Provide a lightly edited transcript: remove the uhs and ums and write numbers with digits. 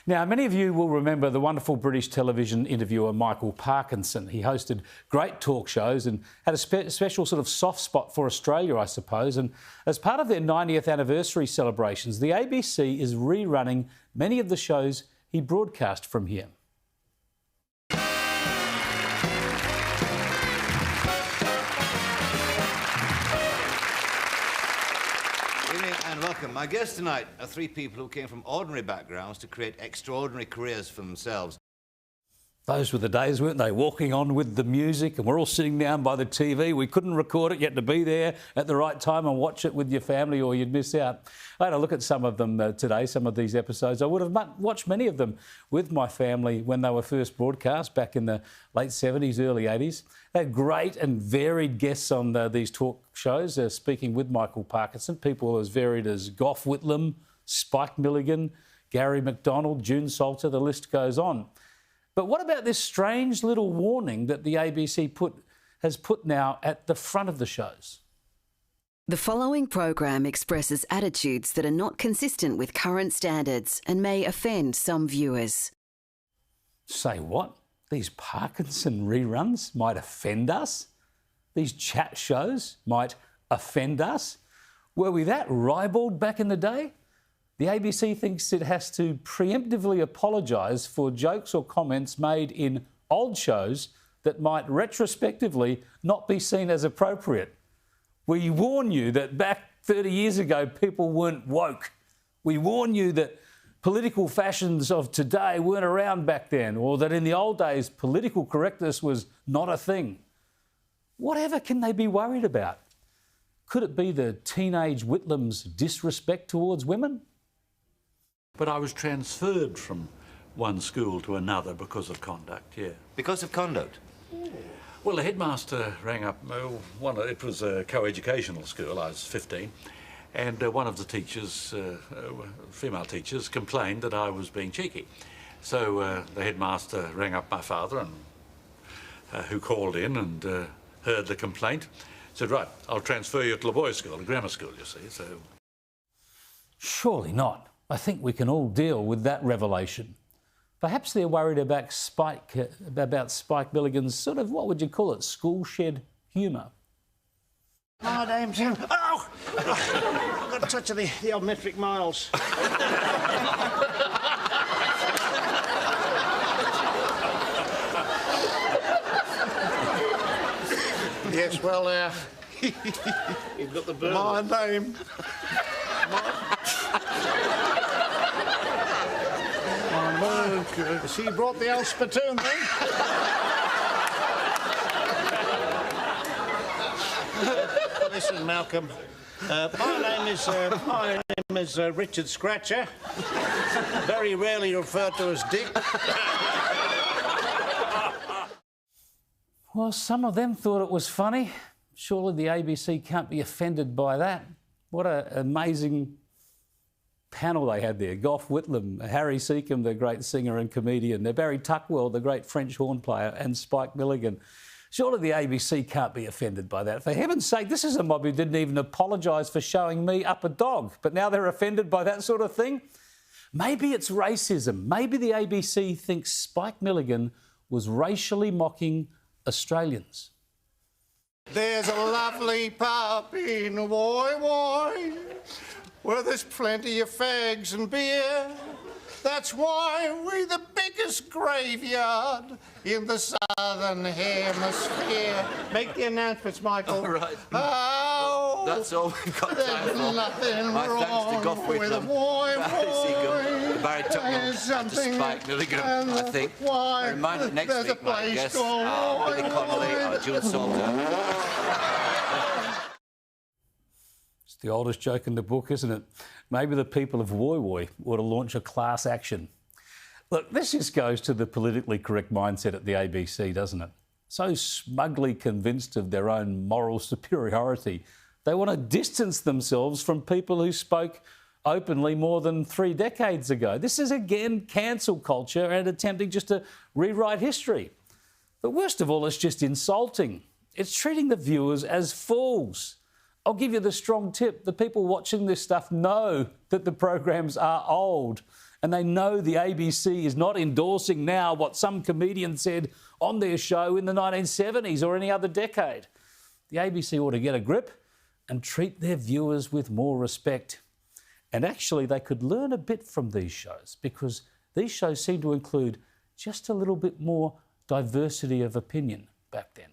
Now, many of you will remember the wonderful British television interviewer Michael Parkinson. He hosted great talk shows and had a special sort of soft spot for Australia, I suppose. And as part of their 90th anniversary celebrations, the ABC is rerunning many of the shows he broadcast from here. And welcome. My guests tonight are three people who came from ordinary backgrounds to create extraordinary careers for themselves. Those were the days, weren't they? Walking on with the music, and we're all sitting down by the TV. We couldn't record it. You had to be there at the right time and watch it with your family or you'd miss out. I had a look at some of them today, some of these episodes. I would have watched many of them with my family when they were first broadcast back in the late 70s, early 80s. They had great and varied guests on these talk shows, speaking with Michael Parkinson, people as varied as Gough Whitlam, Spike Milligan, Gary McDonald, June Salter, the list goes on. But what about this strange little warning that the ABC has put now at the front of the shows? The following program expresses attitudes that are not consistent with current standards and may offend some viewers. Say what? These Parkinson reruns might offend us? These chat shows might offend us? Were we that ribald back in the day? The ABC thinks it has to preemptively apologise for jokes or comments made in old shows that might retrospectively not be seen as appropriate. We warn you that back 30 years ago people weren't woke. We warn you that political fashions of today weren't around back then, or that in the old days political correctness was not a thing. Whatever can they be worried about? Could it be the teenage Whitlam's disrespect towards women? But I was transferred from one school to another because of conduct, yeah. Because of conduct? Well, the headmaster rang up, it was a co-educational school, I was 15, and one of the teachers, female teachers, complained that I was being cheeky. So the headmaster rang up my father, and who called in and heard the complaint, said, right, I'll transfer you to the boys' school, a grammar school, you see, so... Surely not. I think we can all deal with that revelation. Perhaps they're worried about Spike Milligan's sort of, what would you call it, school shed humour. My name's him. Oh! I've got a touch of the old metric miles. Yes, well, you've got the bird. My name. Okay. So you brought the old spittoon then? Listen, Malcolm. My name is Richard Scratcher. Very rarely referred to as Dick. Well, some of them thought it was funny. Surely the ABC can't be offended by that. What an amazing panel they had there. Gough Whitlam, Harry Seacombe, the great singer and comedian, Barry Tuckwell, the great French horn player, and Spike Milligan. Surely the ABC can't be offended by that. For heaven's sake, this is a mob who didn't even apologise for showing me up a dog, but now they're offended by that sort of thing? Maybe it's racism. Maybe the ABC thinks Spike Milligan was racially mocking Australians. There's a lovely pub in Woy, where there's plenty of fags and beer. That's why we're the biggest graveyard in the southern hemisphere. Make the announcements, Michael. All right. Oh, that's all we've got time for. Nothing My thanks to Gough with a Whitlam, Harry Seacombe, Barry Tuckwell, and to Spike Milligan, I think. A reminder next week, my guests are Billy Connolly or June Salter. It's the oldest joke in the book, isn't it? Maybe the people of Woy Woy ought to launch a class action. Look, this just goes to the politically correct mindset at the ABC, doesn't it? So smugly convinced of their own moral superiority, they want to distance themselves from people who spoke openly more than 3 decades ago. This is, again, cancel culture and attempting just to rewrite history. But worst of all, it's just insulting. It's treating the viewers as fools. I'll give you the strong tip. The people watching this stuff know that the programs are old And they know the ABC is not endorsing now what some comedian said on their show in the 1970s or any other decade. The ABC ought to get a grip and treat their viewers with more respect. And actually, they could learn a bit from these shows, because these shows seem to include just a little bit more diversity of opinion back then.